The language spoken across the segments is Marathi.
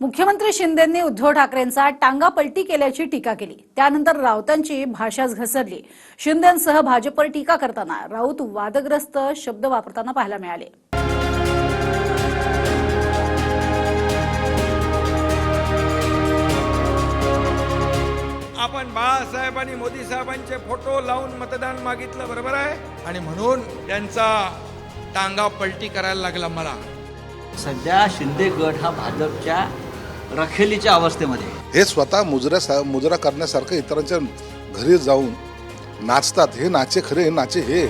मुख्यमंत्री शिंदेंनी उद्धव ठाकरेंचा टांगा पलटी केल्याची टीका केली। त्यानंतर राऊतांची भाषाच घसरली। शिंदेंसह भाजपवर टीका करताना राऊत वादग्रस्त शब्द वापरताना पाहायला मिळाले। आपण बाळासाहेब आणि मोदी साहेबांचे फोटो लावून मतदान मागितलं, बरोबर आहे, आणि म्हणून त्यांचा टांगा पलटी करायला लागला मला। सध्या शिंदे गट हा भाजपच्या रखेलीच्या अवस्थेमध्ये हे स्वतः मुजरा करण्यासारखं इतरांच्या घरी जाऊन नाचतात। हे नाचे खरे, हे नाचे हे।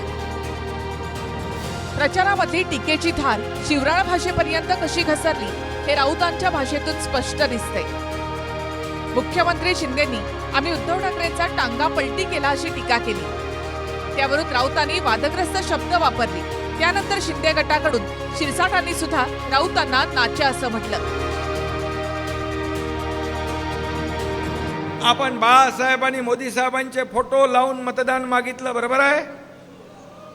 प्रचारामधली टीकेची धार शिवराळ भाषेपर्यंत कशी घसरली हे राऊतांच्या भाषेतून स्पष्ट दिसते। मुख्यमंत्री शिंदेंनी आम्ही उद्धव ठाकरेंचा टांगा पलटी केला अशी टीका केली। त्यावरून राऊतांनी वादग्रस्त शब्द वापरले। त्यानंतर शिंदे गटाकडून शिरसाटांनी सुद्धा राऊतांना नाचे असं म्हटलं। आपण बाळासाहेब आणि मोदी साहेबांचे फोटो लावून मतदान मागितलं, बरोबर आहे,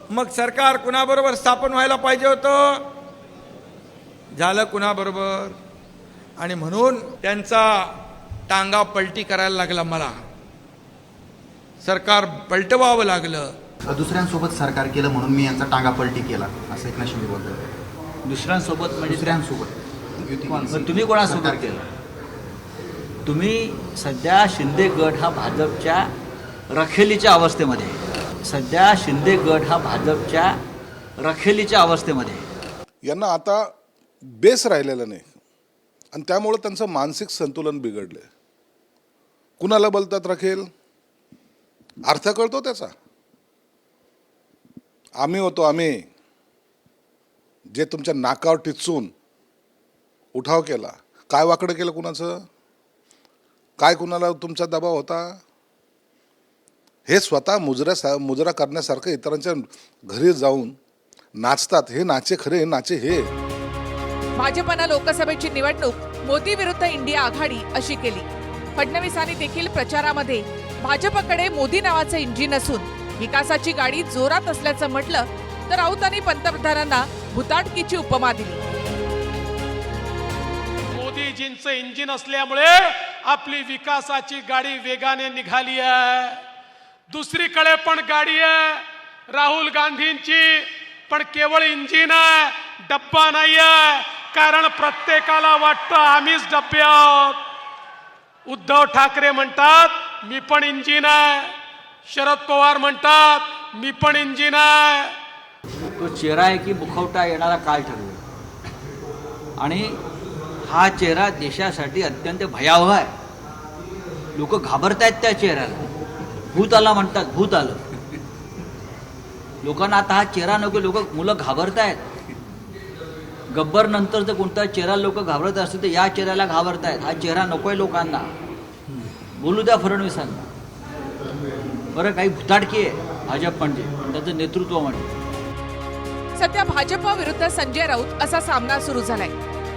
मग सरकार कुणाबरोबर स्थापन व्हायला पाहिजे होतं, झालं कुणाबरोबर, आणि म्हणून त्यांचा टांगा पलटी करायला लागला मला। सरकार पलटवावं लागलं। दुसऱ्यांसोबत सरकार केलं म्हणून मी यांचा टांगा पलटी केला असं एकनाथ शिंदे बोलतात। दुसऱ्यांसोबत म्हणजे दुसऱ्यांसोबत तुम्ही कोणासोबत केलं? तुम्ही सध्या शिंदे गट हा भाजपच्या रखेलीच्या अवस्थेमध्ये आहे। सध्या शिंदे गट हा भाजपच्या रखेलीच्या अवस्थेमध्ये आहे। यांना आता बेस राहिलेला नाही आणि त्यामुळे त्यांचं मानसिक संतुलन बिघडले। कुणाला बोलतात रखेल? अर्थ कळतो त्याचा? आम्ही होतो, आम्ही जे तुमच्या नाकावर टिचून उठाव केला। काय वाकडं केलं कुणाचं? काय कुणाला तुमचा दबाव होता? हे स्वतः मुजरा करण्यासारखं इतरांच्या घरी जाऊन नाचतात। हे नाचे खरे, हे नाचे हे। भाजपनं लोकसभेची निवडणूक मोदी विरुद्ध इंडिया आघाडी अशी केली। फडणवीसांनी देखील प्रचारामध्ये भाजपकडे मोदी नावाचं इंजिन असून विकासाची गाडी जोरात असल्याचं म्हटलं, तर राऊतांनी पंतप्रधानांना भुताटकीची उपमा दिली। मोदीजींचं इंजिन असल्यामुळे आपली विकासाची गाडी वेगाने निघाली आहे। दुसरीकडे पण गाडी आहे राहुल गांधींची, पण केवळ इंजिन आहे, डब्बा नाही आहे। कारण प्रत्येकाला वाटतं आम्हीच डब्बे आहोत। उद्धव ठाकरे म्हणतात मी पण इंजिन आहे, शरद पवार म्हणतात मी पण इंजिन आहे। तो चेहरा आहे की मुखवटा येणारा काळ ठरवेल, आणि हा चेहरा देशासाठी अत्यंत भयावह आहे। लोक घाबरतायत त्या चेहऱ्याला। भूत आला म्हणतात, भूत आलं। लोकांना आता हा चेहरा नको, मुलं घाबरतायत। गब्बर नंतर जर कोणता चेहरा लोक घाबरत असतील तर या चेहऱ्याला घाबरतायत। हा चेहरा नकोय लोकांना। बोलू द्या फडणवीसांना। बरं, काही भुताटकी आहे भाजप म्हणजे, त्याचं नेतृत्व म्हणजे। सध्या भाजप विरुद्ध संजय राऊत असा सामना सुरू झालाय।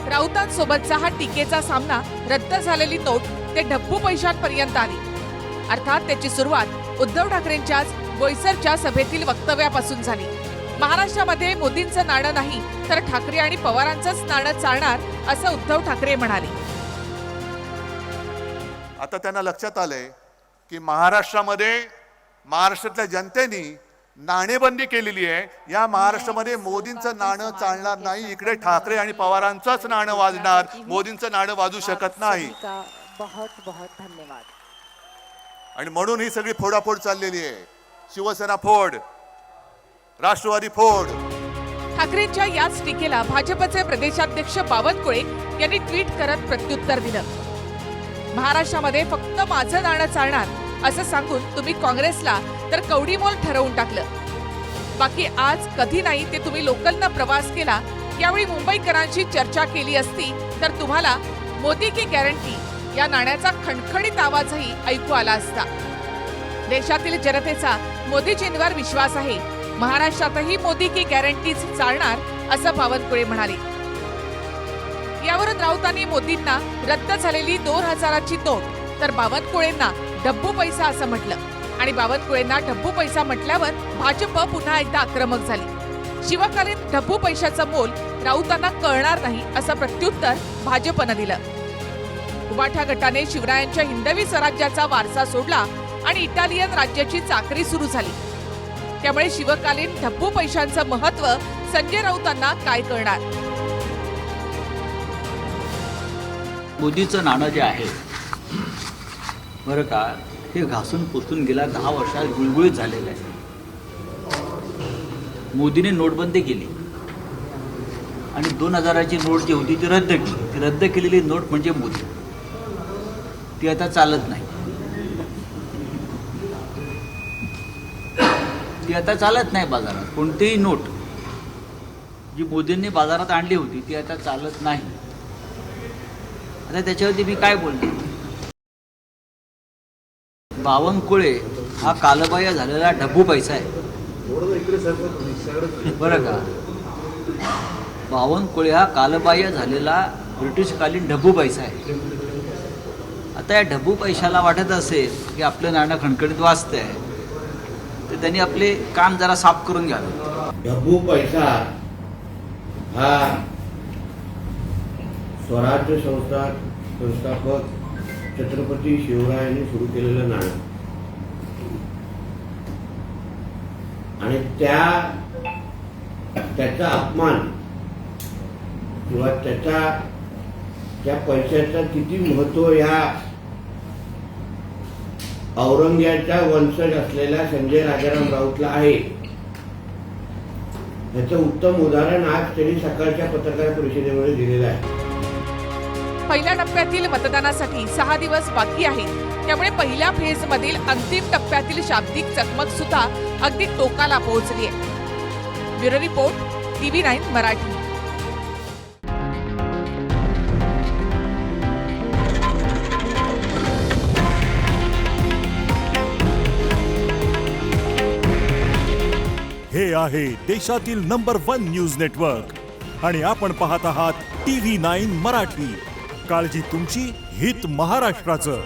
राऊतांसोबतचा हा टीकेचा सामना रद्द झालेली नोट ते ढब्बू पैशांपर्यंत आली। अर्थात त्याची सुरुवात उद्धव ठाकरेंच्याच बोईसरच्या सभेतील वक्तव्यापासून झाली। महाराष्ट्रामध्ये मोदींचं नाणं नाही तर ठाकरे आणि पवारांचंच नाणं चालणार असं उद्धव ठाकरे म्हणाले। आता त्यांना लक्षात आलंय की महाराष्ट्रातल्या जनतेने नाणेबंदी केलेली आहे। या महाराष्ट्रामध्ये मोदींचं नाणं चालणार नाही। इकडे ठाकरे आणि पवारांचंच नाणं वाजणार, मोदींचं नाणं वाजू शकत नाही। बहुत बहुत धन्यवाद। आणि म्हणून ही सगळी फोडाफोड चाललेली आहे। शिवसेना फोड, राष्ट्रवादी फोड। ठाकरेंच्या याच टीकेला भाजपचे प्रदेशाध्यक्ष बावनकुळे यांनी ट्विट करत प्रत्युत्तर दिलं। महाराष्ट्रामध्ये फक्त माझं नाणं चालणार असं सांगून तुम्ही काँग्रेसला तर कवडीमोल ठरवून टाकलं। बाकी आज कधी नाही ते तुम्ही लोकलनं प्रवास केला, यावेळी मुंबईकरांशी चर्चा केली असती तर तुम्हाला मोदी की गॅरंटी या नाण्याचा खणखणीत आवाजही ऐकू आला असता। देशातील जनतेचा मोदीजींवर विश्वास आहे। महाराष्ट्रातही मोदी की गॅरंटीच चालणार असं बावनकुळे म्हणाले। यावरून राऊतांनी मोदींना रद्द झालेली 2000ची नोट तर बावनकुळेंना डब्बू पैसा असं म्हटलं, आणि बावनकुळेंना डब्बू पैसा म्हटल्यावर भाजप पुन्हा एकदा आक्रमक झाली। शिवकालीन डब्बू पैशाचं मोल राऊतांना कळणार नाही असं प्रत्युत्तर भाजपनं दिलं। उबाठा गटाने शिवरायांच्या हिंदवी स्वराज्याचा वारसा सोडला आणि इटालियन राज्याची चाकरी सुरू झाली. त्यामुळे शिवकालीन ढब्बू पैशांचं महत्व संजय राऊतांना काय कळणार? मोदीचं नाणं जे आहे बरं का, हे घासून पुसून गेल्या 10 वर्षात गुळगुळीत झालेलं आहे. मोदीने नोटबंदी केली आणि 2000ची नोट जी होती ती रद्द केली. ती रद्द केलेली नोट म्हणजे मोदी, ती आता चालत नाही. ती आता चालत नाही बाजारात. कोणतीही नोट जी मोदींनी बाजारात आणली होती ती आता चालत नाही. आता त्याच्यावरती मी काय बोलतो? बावनकुळे हा कालबाह्य झालेला ढब्बू पैसा आहे बरं का. बावनकुळे हा कालबाह्य झालेला ब्रिटिशकालीन ढब्बू पैसा आहे. आता या ढब्बू पैशाला वाटत असेल की आपलं नाणं खणखणीत वाजतंय, तर त्यांनी आपले कान जरा साफ करून घ्यावे. ढब्बू पैसा हा स्वराज्य संस्थापक छत्रपती शिवरायांनी सुरू केलेलं नाणं आणि त्याचा अपमान किंवा त्या पैशाचं किती महत्व या औरंग्याचा वंशज असलेल्या संजय राजाराम राऊतला आहे, याचं उत्तम उदाहरण आज त्यांनी सकाळच्या पत्रकार परिषदेमध्ये दिलेलं आहे. पहिल्या टप्प्यातील मतदानासाठी 6 दिवस बाकी आहेत. त्यामुळे पहिल्या फेज मधील अंतिम टप्प्यातील शाब्दिक चकमक सुद्धा अगदी टोकाला पोहोचली आहे. Bureau report, TV9 Marathi. हे आहे देशातील नंबर 1 न्यूज नेटवर्क आणि आपण पाहत आहात TV9 मराठी. काळजी तुमची, हित महाराष्ट्राचं.